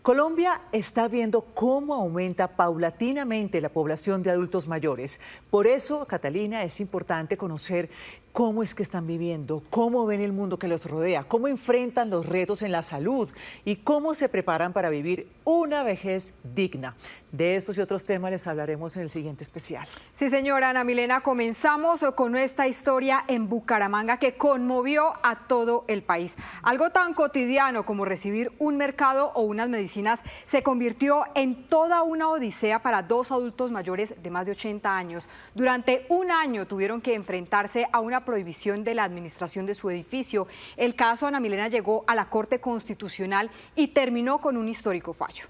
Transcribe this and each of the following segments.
Colombia está viendo cómo aumenta paulatinamente la población de adultos mayores. Por eso, Catalina, es importante conocer cómo es que están viviendo, cómo ven el mundo que los rodea, cómo enfrentan los retos en la salud y cómo se preparan para vivir una vejez digna. De estos y otros temas les hablaremos en el siguiente especial. Sí, señora Ana Milena, comenzamos con esta historia en Bucaramanga que conmovió a todo el país. Algo tan cotidiano como recibir un mercado o unas medicinas se convirtió en toda una odisea para dos adultos mayores de más de 80 años. Durante un año tuvieron que enfrentarse a una prohibición de la administración de su edificio. El caso, Ana Milena, llegó a la Corte Constitucional y terminó con un histórico fallo.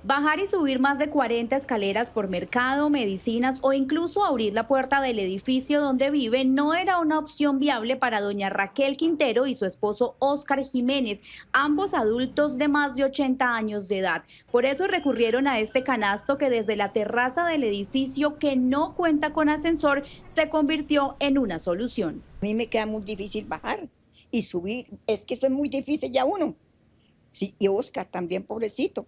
Bajar y subir más de 40 escaleras por mercado, medicinas o incluso abrir la puerta del edificio donde vive no era una opción viable para doña Raquel Quintero y su esposo Óscar Jiménez, ambos adultos de más de 80 años de edad. Por eso recurrieron a este canasto que desde la terraza del edificio, que no cuenta con ascensor, se convirtió en una solución. A mí me queda muy difícil bajar y subir, es que eso es muy difícil ya uno. Sí, y Óscar también, pobrecito.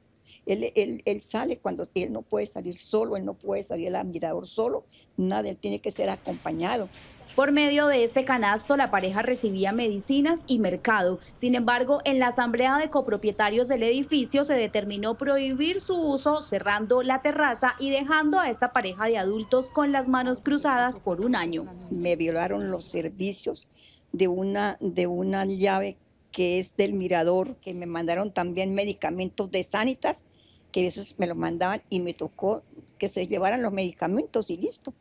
Él sale cuando él no puede salir solo, él no puede salir al mirador solo, nada, él tiene que ser acompañado. Por medio de este canasto, la pareja recibía medicinas y mercado. Sin embargo, en la asamblea de copropietarios del edificio se determinó prohibir su uso, cerrando la terraza y dejando a esta pareja de adultos con las manos cruzadas por un año. Me violaron los servicios de una llave que es del mirador, que me mandaron también medicamentos de Sanitas, que esos me los mandaban y me tocó que se llevaran los medicamentos y listo.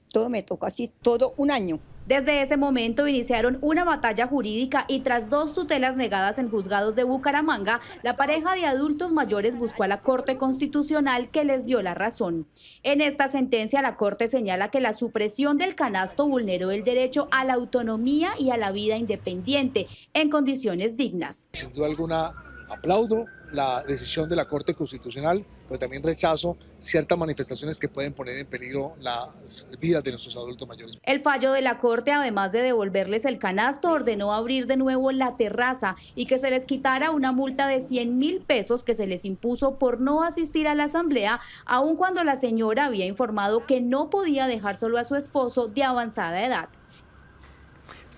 Todo me tocó así, todo un año. Desde ese momento iniciaron una batalla jurídica y tras 2 tutelas negadas en juzgados de Bucaramanga, la pareja de adultos mayores buscó a la Corte Constitucional, que les dio la razón. En esta sentencia, la Corte señala que la supresión del canasto vulneró el derecho a la autonomía y a la vida independiente en condiciones dignas. Sin duda alguna, aplaudo la decisión de la Corte Constitucional, pero también rechazo ciertas manifestaciones que pueden poner en peligro las vidas de nuestros adultos mayores. El fallo de la Corte, además de devolverles el canasto, ordenó abrir de nuevo la terraza y que se les quitara una multa de 100.000 pesos que se les impuso por no asistir a la asamblea, aun cuando la señora había informado que no podía dejar solo a su esposo de avanzada edad.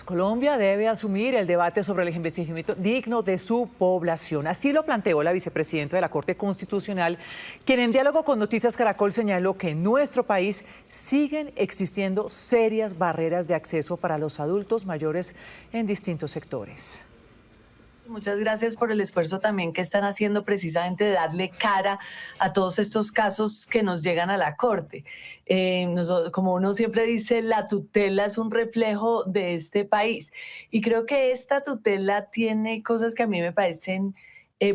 Colombia debe asumir el debate sobre el envejecimiento digno de su población. Así lo planteó la vicepresidenta de la Corte Constitucional, quien en diálogo con Noticias Caracol señaló que en nuestro país siguen existiendo serias barreras de acceso para los adultos mayores en distintos sectores. Muchas gracias por el esfuerzo también que están haciendo precisamente de darle cara a todos estos casos que nos llegan a la Corte. Como uno siempre dice, la tutela es un reflejo de este país. Y creo que esta tutela tiene cosas que a mí me parecen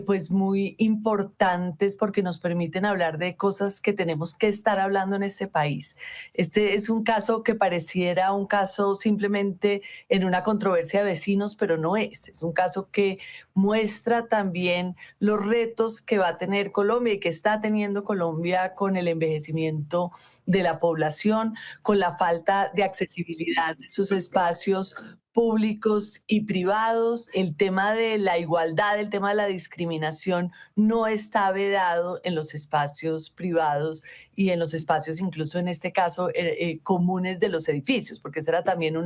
pues muy importantes porque nos permiten hablar de cosas que tenemos que estar hablando en este país. Este es un caso que pareciera un caso simplemente en una controversia de vecinos, pero no es. Es un caso que muestra también los retos que va a tener Colombia y que está teniendo Colombia con el envejecimiento de la población, con la falta de accesibilidad de sus espacios públicos y privados. El tema de la igualdad, el tema de la discriminación no está vedado en los espacios privados y en los espacios, incluso en este caso, comunes de los edificios, porque esa era también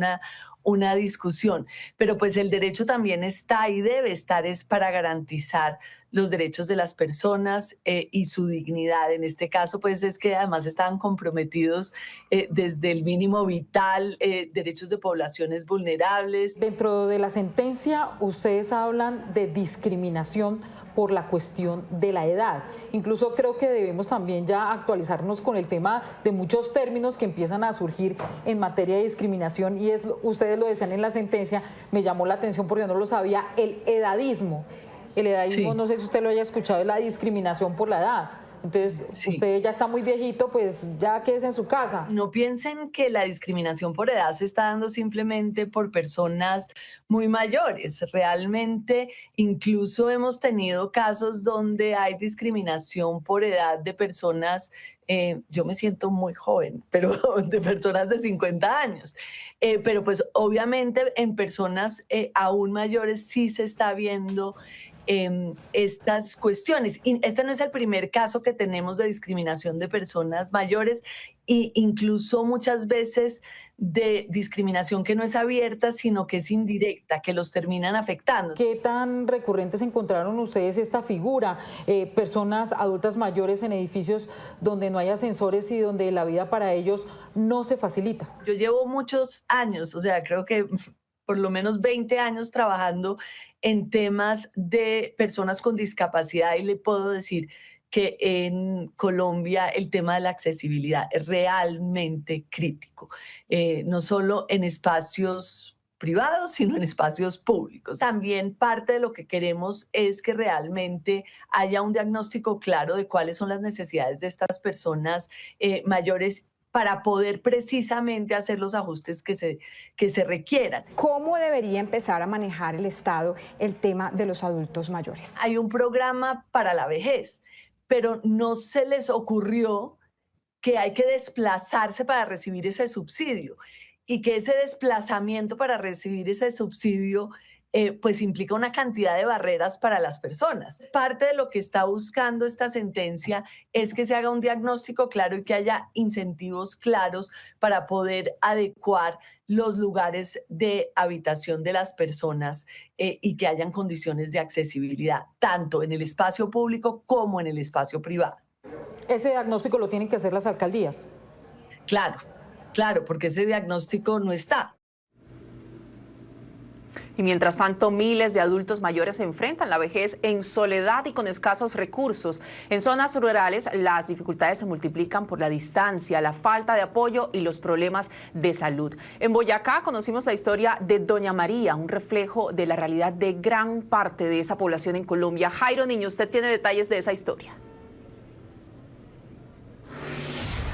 una discusión. Pero pues el derecho también está y debe estar es para garantizar los derechos de las personas y su dignidad. En este caso, pues es que además estaban comprometidos desde el mínimo vital, derechos de poblaciones vulnerables. Dentro de la sentencia, ustedes hablan de discriminación por la cuestión de la edad. Incluso creo que debemos también ya actualizarnos con el tema de muchos términos que empiezan a surgir en materia de discriminación y ustedes lo decían en la sentencia, me llamó la atención porque no lo sabía, el edadismo. El edadismo, sí. No sé si usted lo haya escuchado, es la discriminación por la edad. Entonces, sí. Usted ya está muy viejito, pues ya quédese en su casa. No piensen que la discriminación por edad se está dando simplemente por personas muy mayores. Realmente, incluso hemos tenido casos donde hay discriminación por edad de personas, yo me siento muy joven, pero de personas de 50 años. Pero pues obviamente en personas aún mayores sí se está viendo estas cuestiones. Y este no es el primer caso que tenemos de discriminación de personas mayores, e incluso muchas veces de discriminación que no es abierta, sino que es indirecta, que los terminan afectando. ¿Qué tan recurrentes encontraron ustedes esta figura? Personas adultas mayores en edificios donde no hay ascensores y donde la vida para ellos no se facilita. Yo llevo muchos años, o sea, creo que por lo menos 20 años trabajando en temas de personas con discapacidad, y le puedo decir que en Colombia el tema de la accesibilidad es realmente crítico, no solo en espacios privados, sino en espacios públicos. También parte de lo que queremos es que realmente haya un diagnóstico claro de cuáles son las necesidades de estas personas mayores, para poder precisamente hacer los ajustes que se requieran. ¿Cómo debería empezar a manejar el Estado el tema de los adultos mayores? Hay un programa para la vejez, pero no se les ocurrió que hay que desplazarse para recibir ese subsidio, y que ese desplazamiento para recibir ese subsidio pues implica una cantidad de barreras para las personas. Parte de lo que está buscando esta sentencia es que se haga un diagnóstico claro y que haya incentivos claros para poder adecuar los lugares de habitación de las personas y que hayan condiciones de accesibilidad, tanto en el espacio público como en el espacio privado. ¿Ese diagnóstico lo tienen que hacer las alcaldías? Claro, porque ese diagnóstico no está. Y mientras tanto, miles de adultos mayores se enfrentan la vejez en soledad y con escasos recursos. En zonas rurales, las dificultades se multiplican por la distancia, la falta de apoyo y los problemas de salud. En Boyacá conocimos la historia de Doña María, un reflejo de la realidad de gran parte de esa población en Colombia. Jairo Niño, usted tiene detalles de esa historia.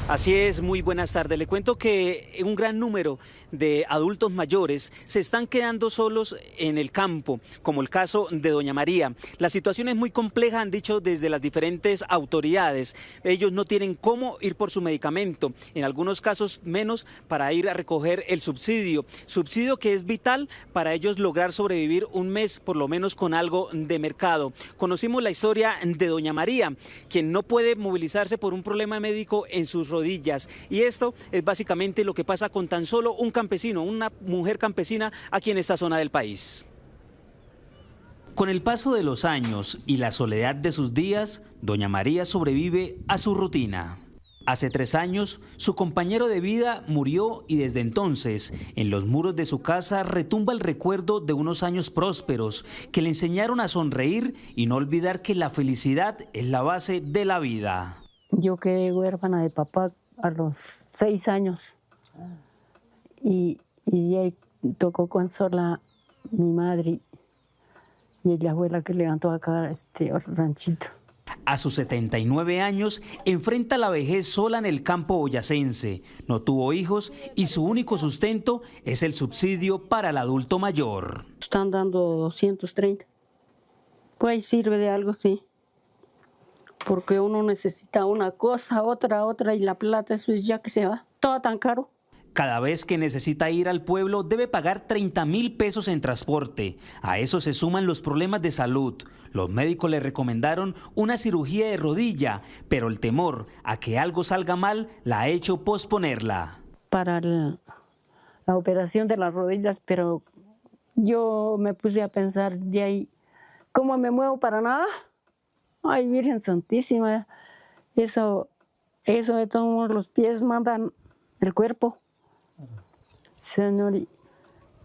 Así es, muy buenas tardes. Le cuento que un gran número de adultos mayores se están quedando solos en el campo, como el caso de Doña María. La situación es muy compleja, han dicho desde las diferentes autoridades. Ellos no tienen cómo ir por su medicamento, en algunos casos menos para ir a recoger el subsidio que es vital para ellos lograr sobrevivir un mes por lo menos con algo de mercado. Conocimos la historia de Doña María, quien no puede movilizarse por un problema médico en sus rodillas, y esto es básicamente lo que pasa con tan solo un campesino, una mujer campesina aquí en esta zona del país. Con el paso de los años y la soledad de sus días, Doña María sobrevive a su rutina. Hace 3 años, su compañero de vida murió y desde entonces, en los muros de su casa retumba el recuerdo de unos años prósperos que le enseñaron a sonreír y no olvidar que la felicidad es la base de la vida. Yo quedé huérfana de papá a los 6 años y ahí tocó con sola mi madre, y ella fue la que levantó acá este ranchito. A sus 79 años enfrenta la vejez sola en el campo boyacense. No tuvo hijos y su único sustento es el subsidio para el adulto mayor. Están dando 230. Pues sirve de algo, sí. Porque uno necesita una cosa, otra, y la plata, eso es ya que se va. Todo tan caro. Cada vez que necesita ir al pueblo debe pagar 30.000 pesos en transporte. A eso se suman los problemas de salud. Los médicos le recomendaron una cirugía de rodilla, pero el temor a que algo salga mal la ha hecho posponerla. Para la operación de las rodillas, pero yo me puse a pensar de ahí, ¿cómo me muevo para nada? Ay, Virgen Santísima, eso de todos los pies mandan el cuerpo. Señor,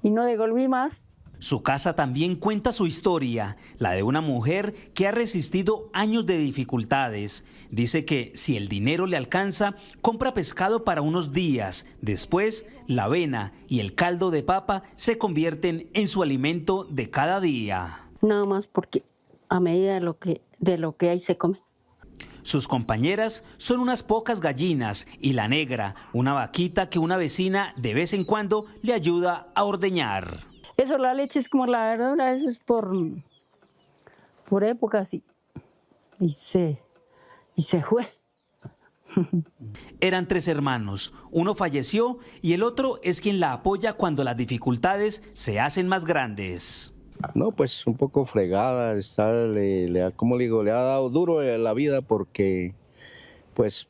y no devolví más. Su casa también cuenta su historia, la de una mujer que ha resistido años de dificultades. Dice que si el dinero le alcanza, compra pescado para unos días. Después, la avena y el caldo de papa se convierten en su alimento de cada día. Nada más porque a medida de lo que hay se come. Sus compañeras son unas pocas gallinas y la negra, una vaquita que una vecina de vez en cuando le ayuda a ordeñar. Eso, la leche es como la verdura, eso es por épocas y se fue. Eran 3 hermanos, uno falleció y el otro es quien la apoya cuando las dificultades se hacen más grandes. No, pues un poco fregada, como le digo, le ha dado duro la vida porque pues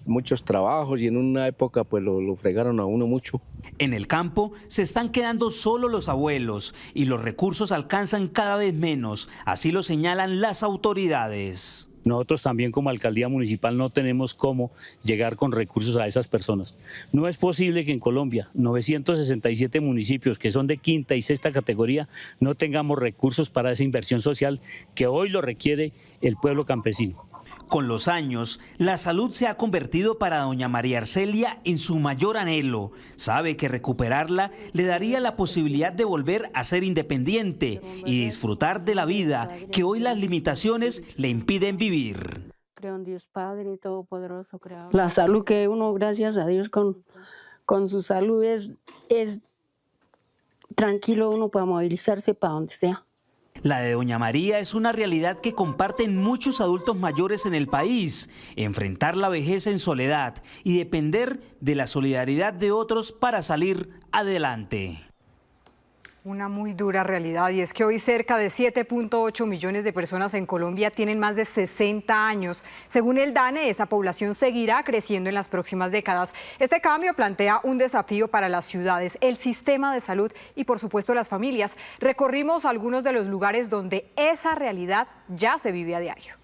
muchos trabajos y en una época pues lo fregaron a uno mucho. En el campo se están quedando solo los abuelos y los recursos alcanzan cada vez menos, así lo señalan las autoridades. Nosotros también como alcaldía municipal no tenemos cómo llegar con recursos a esas personas. No es posible que en Colombia, 967 municipios que son de quinta y sexta categoría, no tengamos recursos para esa inversión social que hoy lo requiere el pueblo campesino. Con los años, la salud se ha convertido para doña María Arcelia en su mayor anhelo. Sabe que recuperarla le daría la posibilidad de volver a ser independiente y disfrutar de la vida que hoy las limitaciones le impiden vivir. Creo en Dios Padre Todopoderoso, Creador. La salud que uno, gracias a Dios, con su salud es tranquilo uno para movilizarse para donde sea. La de doña María es una realidad que comparten muchos adultos mayores en el país. Enfrentar la vejez en soledad y depender de la solidaridad de otros para salir adelante. Una muy dura realidad, y es que hoy cerca de 7.8 millones de personas en Colombia tienen más de 60 años. Según el DANE, esa población seguirá creciendo en las próximas décadas. Este cambio plantea un desafío para las ciudades, el sistema de salud y, por supuesto, las familias. Recorrimos algunos de los lugares donde esa realidad ya se vive a diario.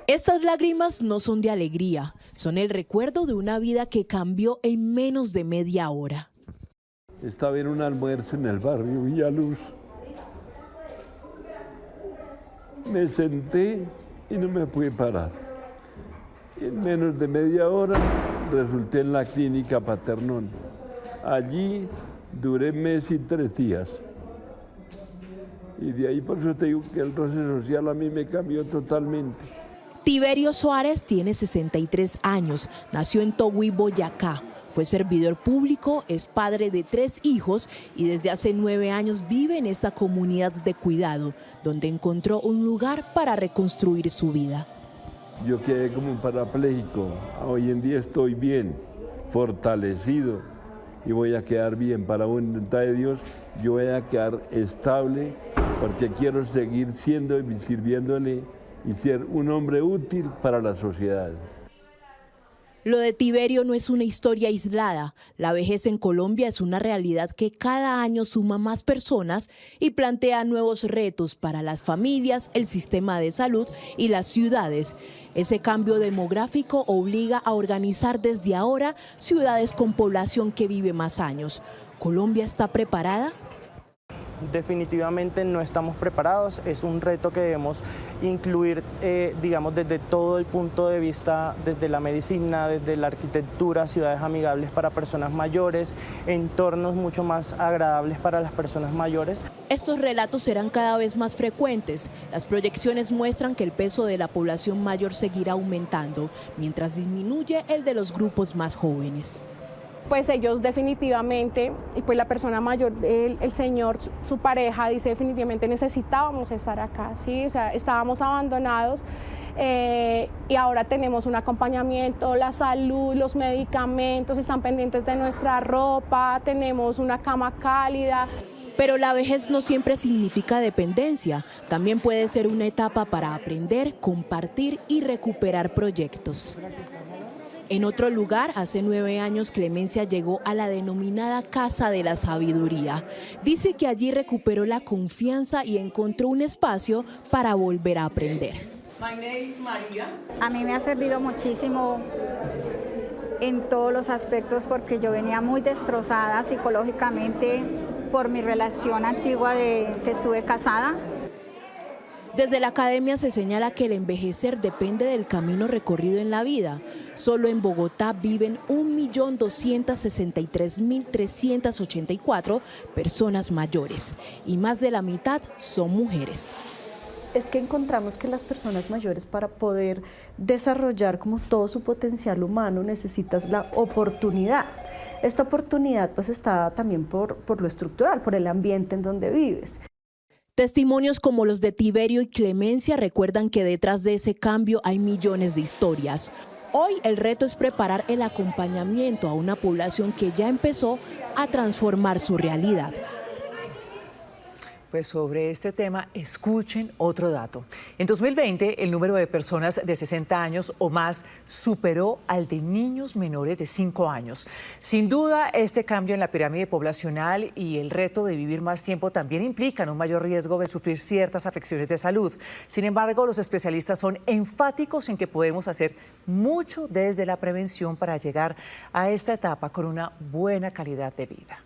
Estas lágrimas no son de alegría, son el recuerdo de una vida que cambió en menos de media hora. Estaba en un almuerzo en el barrio Villaluz. Me senté y no me pude parar. En menos de media hora resulté en la clínica Paternón. Allí duré mes y 3 días. Y de ahí por eso te digo que el roce social a mí me cambió totalmente. Tiberio Suárez tiene 63 años, nació en Togui, Boyacá. Fue servidor público, es padre de 3 hijos y desde hace 9 años vive en esta comunidad de cuidado, donde encontró un lugar para reconstruir su vida. Yo quedé como un parapléjico, hoy en día estoy bien, fortalecido y voy a quedar bien. Para voluntad de Dios, yo voy a quedar estable porque quiero seguir siendo y sirviéndole y ser un hombre útil para la sociedad. Lo de Tiberio no es una historia aislada. La vejez en Colombia es una realidad que cada año suma más personas y plantea nuevos retos para las familias, el sistema de salud y las ciudades. Ese cambio demográfico obliga a organizar desde ahora ciudades con población que vive más años. ¿Colombia está preparada? Definitivamente no estamos preparados, es un reto que debemos incluir, digamos, desde todo el punto de vista, desde la medicina, desde la arquitectura, ciudades amigables para personas mayores, entornos mucho más agradables para las personas mayores. Estos relatos serán cada vez más frecuentes. Las proyecciones muestran que el peso de la población mayor seguirá aumentando, mientras disminuye el de los grupos más jóvenes. Pues ellos definitivamente, y pues la persona mayor, el señor, su pareja, dice definitivamente necesitábamos estar acá, ¿sí? O sea, estábamos abandonados y ahora tenemos un acompañamiento, la salud, los medicamentos, están pendientes de nuestra ropa, tenemos una cama cálida. Pero la vejez no siempre significa dependencia, también puede ser una etapa para aprender, compartir y recuperar proyectos. En otro lugar, hace 9 años, Clemencia llegó a la denominada Casa de la Sabiduría. Dice que allí recuperó la confianza y encontró un espacio para volver a aprender. A mí me ha servido muchísimo en todos los aspectos porque yo venía muy destrozada psicológicamente por mi relación antigua de que estuve casada. Desde la academia se señala que el envejecer depende del camino recorrido en la vida. Solo en Bogotá viven 1.263.384 personas mayores y más de la mitad son mujeres. Es que encontramos que las personas mayores, para poder desarrollar como todo su potencial humano, necesitas la oportunidad. Esta oportunidad pues está también por lo estructural, por el ambiente en donde vives. Testimonios como los de Tiberio y Clemencia recuerdan que detrás de ese cambio hay millones de historias. Hoy el reto es preparar el acompañamiento a una población que ya empezó a transformar su realidad. Pues sobre este tema, escuchen otro dato. En 2020, el número de personas de 60 años o más superó al de niños menores de 5 años. Sin duda, este cambio en la pirámide poblacional y el reto de vivir más tiempo también implican un mayor riesgo de sufrir ciertas afecciones de salud. Sin embargo, los especialistas son enfáticos en que podemos hacer mucho desde la prevención para llegar a esta etapa con una buena calidad de vida.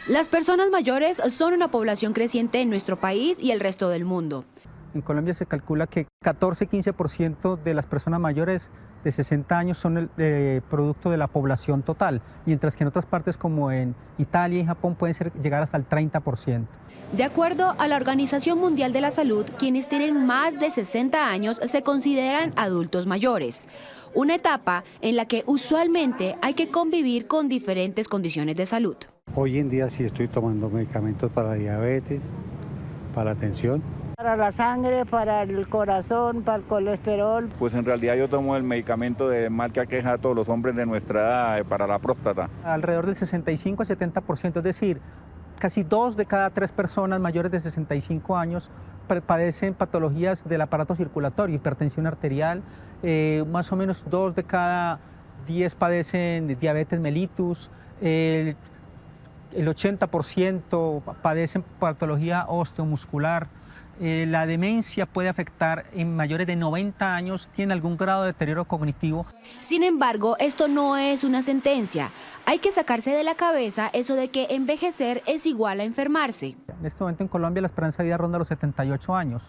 Las personas mayores son una población creciente en nuestro país y el resto del mundo. En Colombia se calcula que 14-15% de las personas mayores de 60 años son el producto de la población total, mientras que en otras partes como en Italia y Japón pueden llegar hasta el 30%. De acuerdo a la Organización Mundial de la Salud, quienes tienen más de 60 años se consideran adultos mayores, una etapa en la que usualmente hay que convivir con diferentes condiciones de salud. Hoy en día sí estoy tomando medicamentos para diabetes, para la tensión. Para la sangre, para el corazón, para el colesterol. Pues en realidad yo tomo el medicamento de mal que aqueja a todos los hombres de nuestra edad para la próstata. Alrededor del 65 a 70%, es decir, casi 2 de cada 3 personas mayores de 65 años padecen patologías del aparato circulatorio, hipertensión arterial, más o menos 2 de cada 10 padecen diabetes mellitus, el 80% padecen patología osteomuscular. La demencia puede afectar en mayores de 90 años, tienen algún grado de deterioro cognitivo. Sin embargo, esto no es una sentencia. Hay que sacarse de la cabeza eso de que envejecer es igual a enfermarse. En este momento en Colombia la esperanza de vida ronda los 78 años.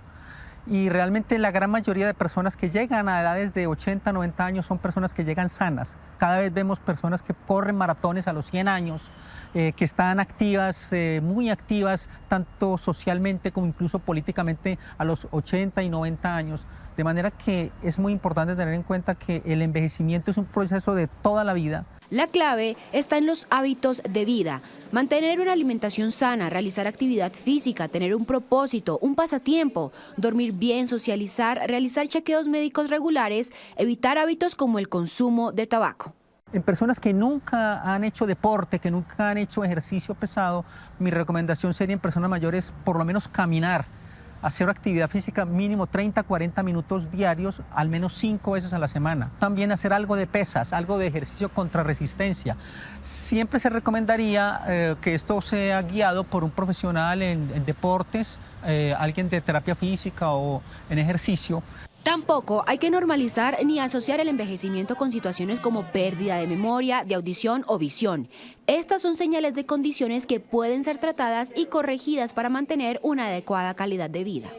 Y realmente la gran mayoría de personas que llegan a edades de 80, 90 años son personas que llegan sanas. Cada vez vemos personas que corren maratones a los 100 años, que están activas, muy activas, tanto socialmente como incluso políticamente a los 80 y 90 años. De manera que es muy importante tener en cuenta que el envejecimiento es un proceso de toda la vida. La clave está en los hábitos de vida. Mantener una alimentación sana, realizar actividad física, tener un propósito, un pasatiempo, dormir bien, socializar, realizar chequeos médicos regulares, evitar hábitos como el consumo de tabaco. En personas que nunca han hecho deporte, que nunca han hecho ejercicio pesado, mi recomendación sería en personas mayores por lo menos caminar, hacer actividad física mínimo 30-40 minutos diarios, al menos 5 veces a la semana. También hacer algo de pesas, algo de ejercicio contra resistencia. Siempre se recomendaría que esto sea guiado por un profesional en deportes, alguien de terapia física o en ejercicio. Tampoco hay que normalizar ni asociar el envejecimiento con situaciones como pérdida de memoria, de audición o visión. Estas son señales de condiciones que pueden ser tratadas y corregidas para mantener una adecuada calidad de vida.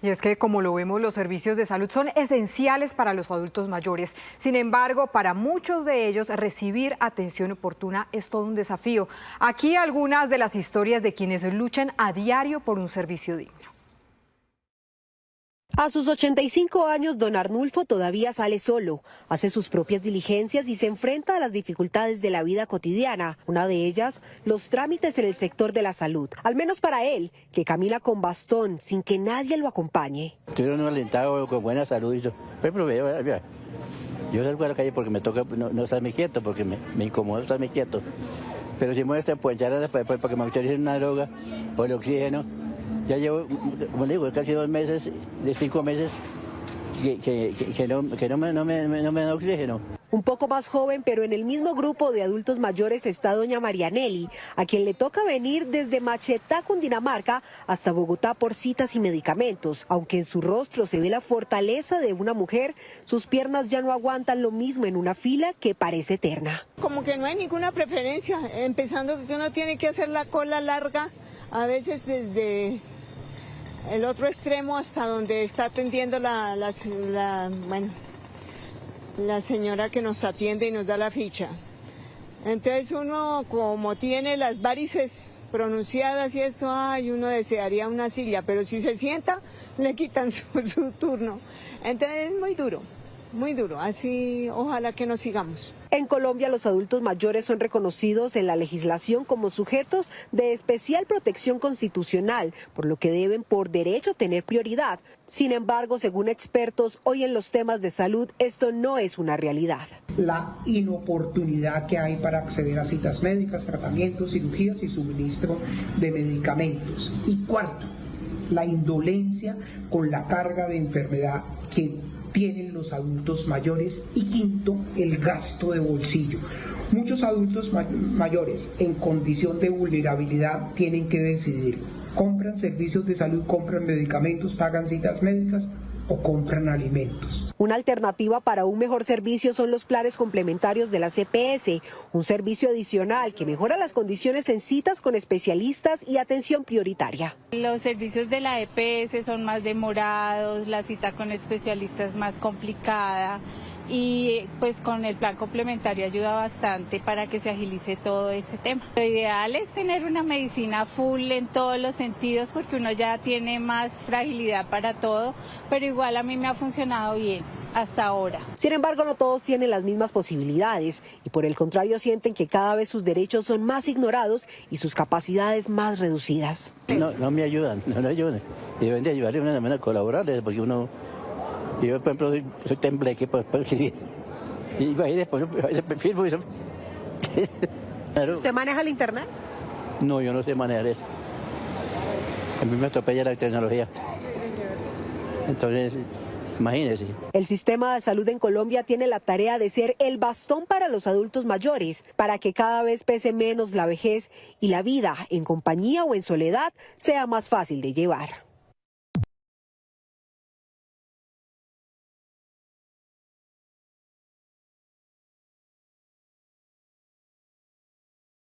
Y es que, como lo vemos, los servicios de salud son esenciales para los adultos mayores. Sin embargo, para muchos de ellos, recibir atención oportuna es todo un desafío. Aquí algunas de las historias de quienes luchan a diario por un servicio digno. A sus 85 años, don Arnulfo todavía sale solo, hace sus propias diligencias y se enfrenta a las dificultades de la vida cotidiana. Una de ellas, los trámites en el sector de la salud. Al menos para él, que camina con bastón, sin que nadie lo acompañe. Estoy alentado con buena salud. Yo salgo a la calle porque me toca no estarme quieto, porque me incomoda estarme quieto. Pero si me muestran ponchadas para que me autoricen una droga o el oxígeno. Ya llevo, como le digo, casi 2 meses, de 5 meses, que no me da oxígeno. Un poco más joven, pero en el mismo grupo de adultos mayores está doña Marianelli, a quien le toca venir desde Machetá, Cundinamarca, hasta Bogotá por citas y medicamentos. Aunque en su rostro se ve la fortaleza de una mujer, sus piernas ya no aguantan lo mismo en una fila que parece eterna. Como que no hay ninguna preferencia, empezando que uno tiene que hacer la cola larga, a veces desde el otro extremo hasta donde está atendiendo la señora que nos atiende y nos da la ficha. Entonces uno, como tiene las varices pronunciadas y esto, uno desearía una silla, pero si se sienta, le quitan su turno. Entonces es muy duro, así ojalá que nos sigamos. En Colombia, los adultos mayores son reconocidos en la legislación como sujetos de especial protección constitucional, por lo que deben por derecho tener prioridad. Sin embargo, según expertos, hoy en los temas de salud esto no es una realidad. La inoportunidad que hay para acceder a citas médicas, tratamientos, cirugías y suministro de medicamentos. Y cuarto, la indolencia con la carga de enfermedad que tienen los adultos mayores. Y quinto, el gasto de bolsillo. Muchos adultos mayores en condición de vulnerabilidad tienen que decidir: compran servicios de salud, compran medicamentos, pagan citas médicas o compran alimentos. Una alternativa para un mejor servicio son los planes complementarios de la EPS, un servicio adicional que mejora las condiciones en citas con especialistas y atención prioritaria. Los servicios de la EPS son más demorados, la cita con especialistas es más complicada y pues con el plan complementario ayuda bastante para que se agilice todo ese tema. Lo ideal es tener una medicina full en todos los sentidos porque uno ya tiene más fragilidad para todo, pero igual a mí me ha funcionado bien hasta ahora. Sin embargo, no todos tienen las mismas posibilidades y por el contrario sienten que cada vez sus derechos son más ignorados y sus capacidades más reducidas. No me ayudan, no me ayudan. Y deben de ayudarle a una manera a colaborarles porque uno... Yo, por ejemplo, soy tembleque para escribir. Y después firmo. ¿Usted maneja el internet? No, yo no sé manejar eso. A mí me atropella la tecnología. Entonces, imagínese. El sistema de salud en Colombia tiene la tarea de ser el bastón para los adultos mayores, para que cada vez pese menos la vejez y la vida, en compañía o en soledad, sea más fácil de llevar.